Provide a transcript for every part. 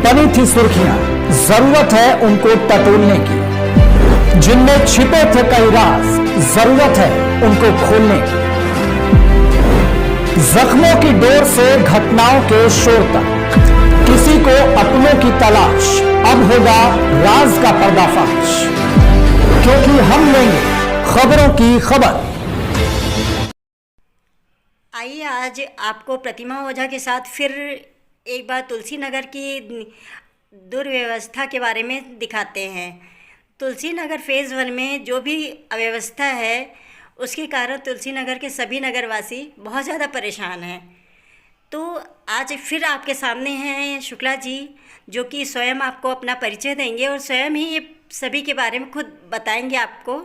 बनी थी सुर्खियां, जरूरत है उनको टटोलने की। जिनमें छिपे थे कई राज, जरूरत है उनको खोलने की। जख्मों की डोर से घटनाओं के शोर तक, किसी को अपनों की तलाश, अब होगा राज का पर्दाफाश, क्योंकि हम लेंगे खबरों की खबर। आइए आज आपको प्रतिमा ओझा के साथ फिर एक बार तुलसी नगर की दुर्व्यवस्था के बारे में दिखाते हैं। तुलसी नगर फेज़ 1 में जो भी अव्यवस्था है उसके कारण तुलसी नगर के सभी नगरवासी बहुत ज़्यादा परेशान हैं। तो आज फिर आपके सामने हैं शुक्ला जी, जो कि स्वयं आपको अपना परिचय देंगे और स्वयं ही ये सभी के बारे में खुद बताएंगे आपको।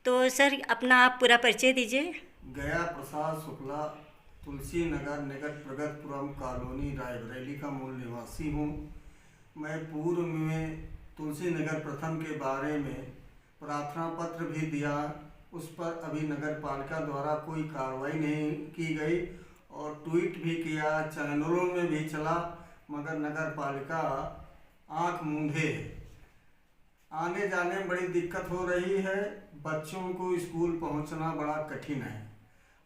तो सर अपना आप पूरा परिचय दीजिए। गया प्रसाद शुक्ला, तुलसी नगर निकट प्रगतपुरम कॉलोनी रायबरेली का मूल निवासी हूँ। मैं पूर्व में तुलसी नगर प्रथम के बारे में प्रार्थना पत्र भी दिया, उस पर अभी नगर पालिका द्वारा कोई कार्रवाई नहीं की गई और ट्वीट भी किया, चैनलों में भी चला, मगर नगर पालिका आँख मूंधे है। आने जाने में बड़ी दिक्कत हो रही है, बच्चों को स्कूल पहुंचना बड़ा कठिन है।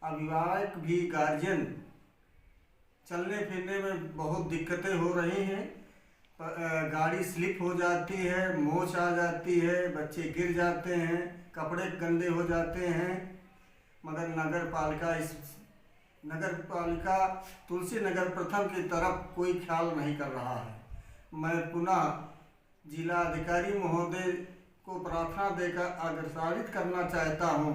अभिभावक भी गार्जियन चलने फिरने में बहुत दिक्कतें हो रही हैं। गाड़ी स्लिप हो जाती है, मोच आ जाती है, बच्चे गिर जाते हैं, कपड़े गंदे हो जाते हैं, मगर नगर पालिका तुलसी नगर प्रथम की तरफ कोई ख्याल नहीं कर रहा है। मैं पुनः जिला अधिकारी महोदय को प्रार्थना देकर अग्रसारित करना चाहता हूं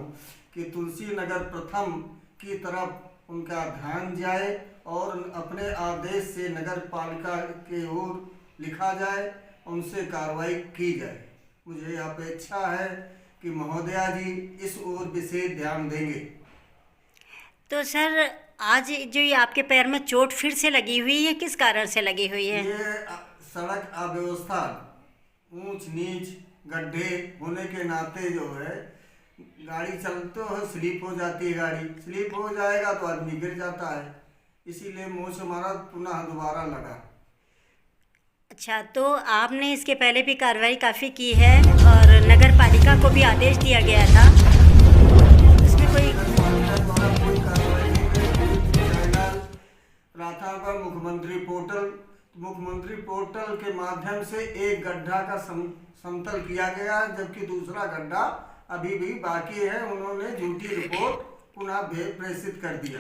कि तुलसी नगर प्रथम की तरफ उनका ध्यान जाए और अपने आदेश से नगर पालिका की ओर लिखा जाए, उनसे कार्रवाई की जाए। मुझे अपेक्षा है कि महोदया जी इस ओर विशेष ध्यान देंगे। तो सर आज जो ये आपके पैर में चोट फिर से लगी हुई है, किस कारण से लगी हुई है? ये सड़क अव्यवस्था, ऊंच नीच गड्ढे होने के नाते जो है गाड़ी चलते हो स्लिप हो जाती है, गाड़ी स्लिप हो जाएगा तो आदमी गिर जाता है, इसीलिए मोच हमारा पुनः दोबारा लगा। अच्छा, तो आपने इसके पहले भी कार्रवाई काफ़ी की है और नगर पालिका को भी आदेश दिया गया था, उसमें कोई कार्रवाई नहीं। प्रार्थना पर मुख्यमंत्री पोर्टल के माध्यम से एक गड्ढा का समतल किया गया, जबकि दूसरा गड्ढा अभी भी बाकी है। उन्होंने झूठी रिपोर्ट पुनः प्रेषित कर दिया।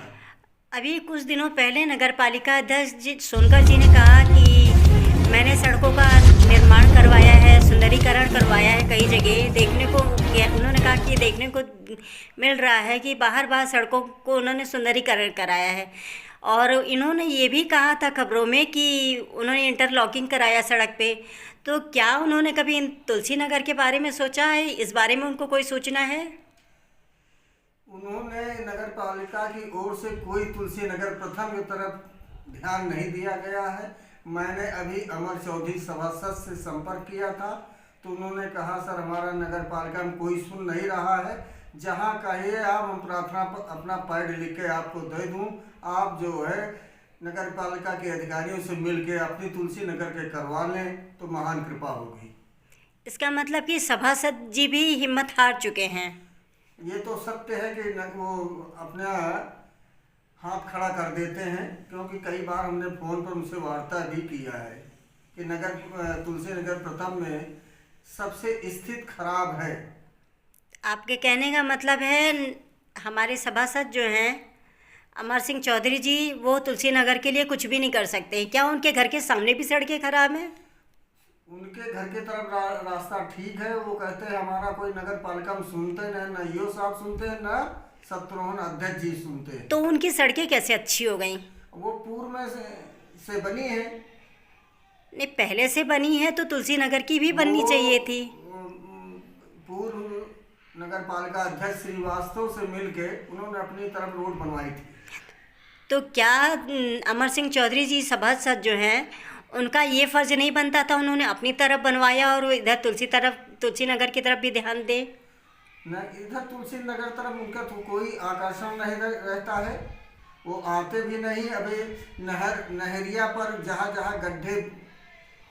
अभी कुछ दिनों पहले नगर पालिका अध्यक्ष सोनकर जी ने कहा कि मैंने सड़कों का निर्माण करवाया है, सुंदरीकरण करवाया है कई जगह। देखने को उन्होंने कहा कि देखने को मिल रहा है कि बाहर सड़कों को उन्होंने सुंदरीकरण कराया है। और इन्होंने ये भी कहा था खबरों में कि उन्होंने इंटरलॉकिंग कराया सड़क पे। तो क्या उन्होंने कभी इन तुलसी नगर के बारे में सोचा है? इस बारे में उनको कोई सूचना है? उन्होंने नगर पालिका की ओर से कोई तुलसी नगर प्रथम की तरफ ध्यान नहीं दिया गया है। मैंने अभी अमर चौधरी सभासद से संपर्क किया था, तो उन्होंने कहा सर हमारा नगर पालिका में कोई सुन नहीं रहा है, जहां कहिए आप हम प्रार्थना अपना पैड लिख के आपको दे दूं, आप जो है नगर पालिका के अधिकारियों से मिल के अपनी तुलसी नगर के करवा लें तो महान कृपा होगी। इसका मतलब कि सभासद जी भी हिम्मत हार चुके हैं। ये तो सत्य है कि वो अपना हाथ खड़ा कर देते हैं, क्योंकि कई बार हमने फ़ोन पर उनसे वार्ता भी किया है कि तुलसी नगर प्रथम में सबसे स्थिति खराब है। आपके कहने का मतलब है हमारे सभासद जो हैं अमर सिंह चौधरी जी, वो तुलसी नगर के लिए कुछ भी नहीं कर सकते? क्या उनके घर के सामने भी सड़कें खराब हैं? उनके घर की तरफ रास्ता ठीक है, वो कहते हैं हमारा कोई नगर पालिका में सुनते नहीं, न ईओ साहब सुनते हैं, न शत्रुघ्न अध्यक्ष जी सुनते हैं। तो उनकी सड़कें कैसे अच्छी हो गई? वो पूर्व में से बनी है। नहीं, पहले से बनी है तो तुलसी नगर की भी बननी चाहिए थी। पूर्व नगर पालिका अध्यक्ष श्रीवास्तव से मिलके उन्होंने अपनी तरफ रोड बनवाई थी। तो क्या अमर सिंह चौधरी जी सभासद जो हैं उनका ये फ़र्ज़ नहीं बनता था, उन्होंने अपनी तरफ बनवाया और इधर तुलसी नगर की तरफ भी ध्यान दें? न इधर तुलसी नगर तरफ उनका तो कोई आकर्षण नहीं रहता है, वो आते भी नहीं। अभी नहरिया पर जहाँ जहाँ गड्ढे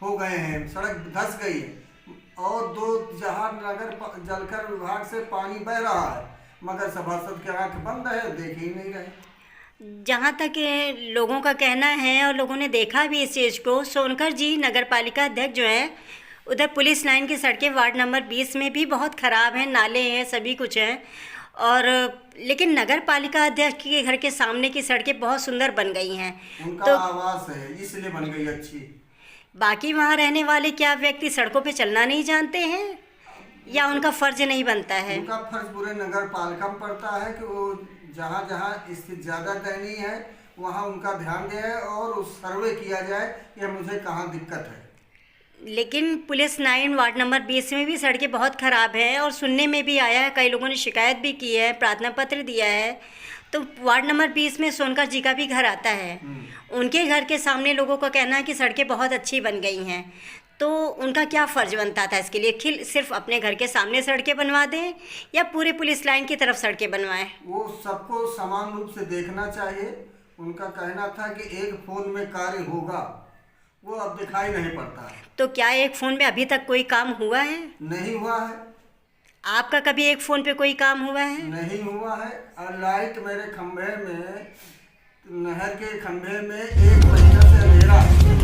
हो गए हैं, सड़क धंस गई है और 2 जहां जलकर विभाग से पानी बह रहा है, मगर सभासद की आंख बंद है, देख ही नहीं रहे। जहाँ तक लोगों का कहना है और लोगों ने देखा भी इस चीज़ को, सोनकर जी नगर पालिका अध्यक्ष जो हैं, उधर पुलिस लाइन की सड़कें वार्ड नंबर 20 में भी बहुत ख़राब हैं, नाले हैं, सभी कुछ हैं। और लेकिन नगर पालिका अध्यक्ष के घर के सामने की सड़कें बहुत सुंदर बन गई हैं। उनका आवास है इसलिए बन गई अच्छी। बाकी वहाँ रहने वाले क्या व्यक्ति सड़कों पे चलना नहीं जानते हैं या उनका फर्ज नहीं बनता है? उनका फर्ज पूरे नगर पालिका में पड़ता है कि वो जहाँ जहाँ स्थिति ज़्यादा दयनीय है वहाँ उनका ध्यान दें और उस सर्वे किया जाए कि मुझे कहाँ दिक्कत है। लेकिन पुलिस लाइन वार्ड नंबर 20 में भी सड़कें बहुत ख़राब हैं और सुनने में भी आया है, कई लोगों ने शिकायत भी की है, प्रार्थना पत्र दिया है। तो वार्ड नंबर 20 में सोनकर जी का भी घर आता है। उनके घर के सामने लोगों का कहना है कि सड़कें बहुत अच्छी बन गई हैं। तो उनका क्या फ़र्ज बनता था इसके लिए? सिर्फ अपने घर के सामने सड़कें बनवा दें या पूरे पुलिस लाइन की तरफ सड़कें बनवाएं? वो सबको समान रूप से देखना चाहिए। उनका कहना था कि एक फ़ोन में कार्य होगा, वो अब दिखाई नहीं पड़ता है। तो क्या एक फ़ोन में अभी तक कोई काम हुआ है? नहीं हुआ है। आपका कभी एक फ़ोन पे कोई काम हुआ है? नहीं हुआ है। और लाइट मेरे खंभे में, नहर के खंभे में 1 महीना से अंधेरा है।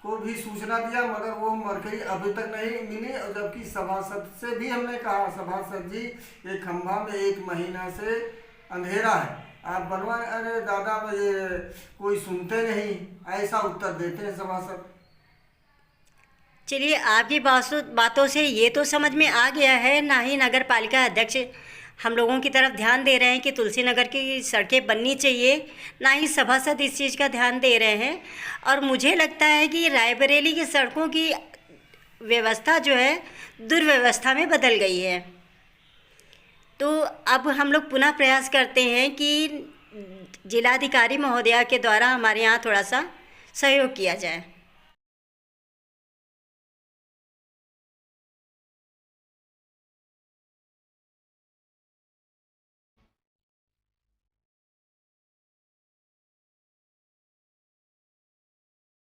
को भी सूचना दिया मगर वो मरकरी अभी तक नहीं मिली। और जबकि सभासद से भी हमने कहा, सभासद जी ये खंभा में 1 महीना से अंधेरा है, आप बनवा। अरे दादा ये कोई सुनते नहीं, ऐसा उत्तर देते हैं सभासद। चलिए, आपकी बातों से ये तो समझ में आ गया है, ना ही नगर पालिका अध्यक्ष हम लोगों की तरफ ध्यान दे रहे हैं कि तुलसी नगर की सड़कें बननी चाहिए, ना ही सभासद इस चीज़ का ध्यान दे रहे हैं। और मुझे लगता है कि रायबरेली की सड़कों की व्यवस्था जो है दुर्व्यवस्था में बदल गई है। तो अब हम लोग पुनः प्रयास करते हैं कि जिलाधिकारी महोदया के द्वारा हमारे यहाँ थोड़ा सा सहयोग किया जाए।